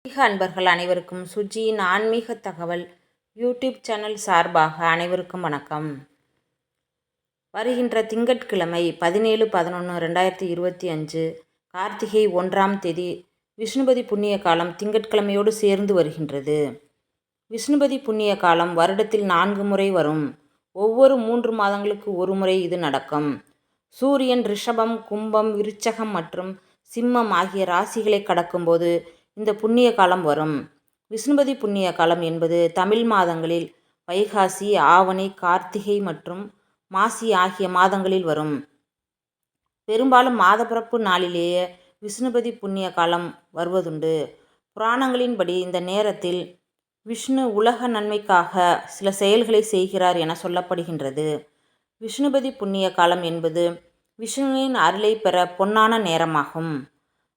ஆன்மீக அன்பர்கள் அனைவருக்கும் சுஜியின் ஆன்மீக தகவல் யூடியூப் சேனல் சார்பாக அனைவருக்கும் வணக்கம். வருகின்ற திங்கட்கிழமை 17/11/2025 கார்த்திகை 1ஆம் தேதி விஷ்ணுபதி புண்ணிய காலம் திங்கட்கிழமையோடு சேர்ந்து வருகின்றது. விஷ்ணுபதி புண்ணிய காலம் வருடத்தில் 4 முறை வரும். ஒவ்வொரு 3 மாதங்களுக்கு ஒரு முறை இது நடக்கும். சூரியன் ரிஷபம், கும்பம், விருச்சகம் மற்றும் சிம்மம் ஆகிய ராசிகளை கடக்கும்போது இந்த புண்ணிய காலம் வரும். விஷ்ணுபதி புண்ணிய காலம் என்பது தமிழ் மாதங்களில் வைகாசி, ஆவணி, கார்த்திகை மற்றும் மாசி ஆகிய மாதங்களில் வரும். பெரும்பாலும் மாதப்பிறப்பு நாளிலேயே விஷ்ணுபதி புண்ணிய காலம் வருவதுண்டு. புராணங்களின்படி இந்த நேரத்தில் விஷ்ணு உலக நன்மைக்காக சில செயல்களை செய்கிறார் என சொல்லப்படுகின்றது. விஷ்ணுபதி புண்ணிய காலம் என்பது விஷ்ணுவின் அருளை பெற பொன்னான நேரமாகும்.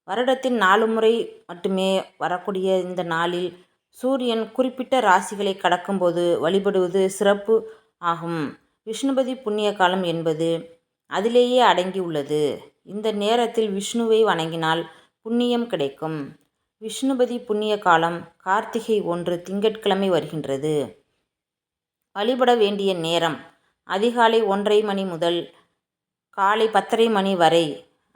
வருடத்தின் 4 முறை மட்டுமே வரக்கூடிய இந்த நாளில் சூரியன் குறிப்பிட்ட ராசிகளை கடக்கும்போது வழிபடுவது சிறப்பு ஆகும். விஷ்ணுபதி புண்ணிய காலம் என்பது அதிலேயே அடங்கியுள்ளது. இந்த நேரத்தில் விஷ்ணுவை வணங்கினால் புண்ணியம் கிடைக்கும். விஷ்ணுபதி புண்ணிய காலம் கார்த்திகை 1 திங்கட்கிழமை வருகின்றது. வழிபட வேண்டிய நேரம் அதிகாலை 1:30 மணி முதல் காலை 10:30 மணி வரை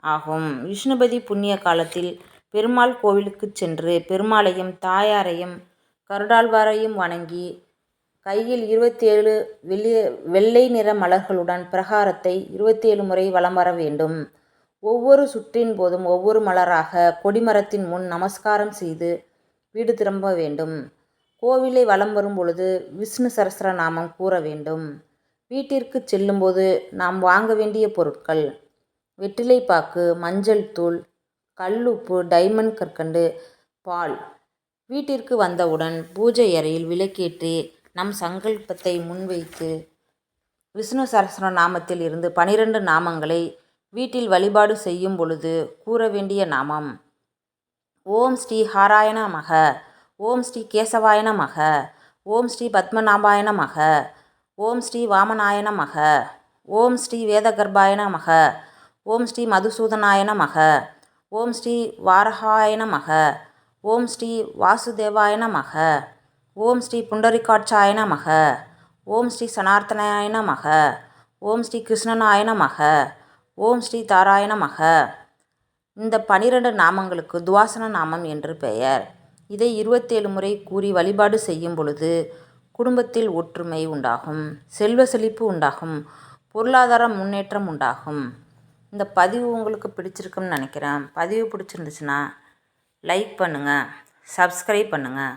ஆகும். விஷ்ணுபதி புண்ணிய காலத்தில் பெருமாள் கோவிலுக்கு சென்று பெருமாளையும் தாயாரையும் கருடாழ்வாரையும் வணங்கி கையில் 27 வெள்ளை நிற மலர்களுடன் பிரகாரத்தை 27 முறை வலம் வர வேண்டும். ஒவ்வொரு சுற்றின் போதும் ஒவ்வொரு மலராக கொடிமரத்தின் முன் நமஸ்காரம் செய்து வீடு திரும்ப வேண்டும். கோவிலை வலம் வரும் பொழுது விஷ்ணு சஹஸ்ரநாமம் கூற வேண்டும். வீட்டிற்கு செல்லும்போது நாம் வாங்க வேண்டிய பொருட்கள்: வெற்றிலைப்பாக்கு, மஞ்சள் தூள், கல்லுப்பு, டைமண்ட் கற்கண்டு, பால். வீட்டிற்கு வந்தவுடன் பூஜை அறையில் விளக்கேற்றி நம் சங்கல்பத்தை முன்வைத்து விஷ்ணு சஹஸ்ர நாமத்தில் இருந்து 12 நாமங்களை வீட்டில் வழிபாடு செய்யும் பொழுது கூற வேண்டிய நாமம்: ஓம் ஸ்ரீ ஹராய நமக, ஓம் ஸ்ரீ கேசவாய நமக, ஓம் ஸ்ரீ பத்மநாபாய நமக, ஓம் ஸ்ரீ வாமனாய நமக, ஓம் ஸ்ரீ வேதகர்பாய நமக, ஓம் ஸ்ரீ மதுசூதனாய நமக, ஓம் ஸ்ரீ வாரகாய நமக, ஓம் ஸ்ரீ வாசுதேவாய நமக, ஓம் ஸ்ரீ புண்டரிகாட்சாய நமக, ஓம் ஸ்ரீ சனார்த்தனாய நமக, ஓம் ஸ்ரீ கிருஷ்ணனாய நமக, ஓம் ஸ்ரீ தாராய நமக. இந்த 12 நாமங்களுக்கு துவாசன நாமம் என்று பெயர். இதை 27 முறை கூறி வழிபாடு செய்யும் பொழுது குடும்பத்தில் ஒற்றுமை உண்டாகும், செல்வ செழிப்பு உண்டாகும், பொருளாதார முன்னேற்றம் உண்டாகும். இந்த பதிவு உங்களுக்கு பிடிச்சிருக்குன்னு நினைக்கிறேன். பதிவு பிடிச்சிருந்துச்சுன்னா லைக் பண்ணுங்கள், சப்ஸ்கிரைப் பண்ணுங்கள்.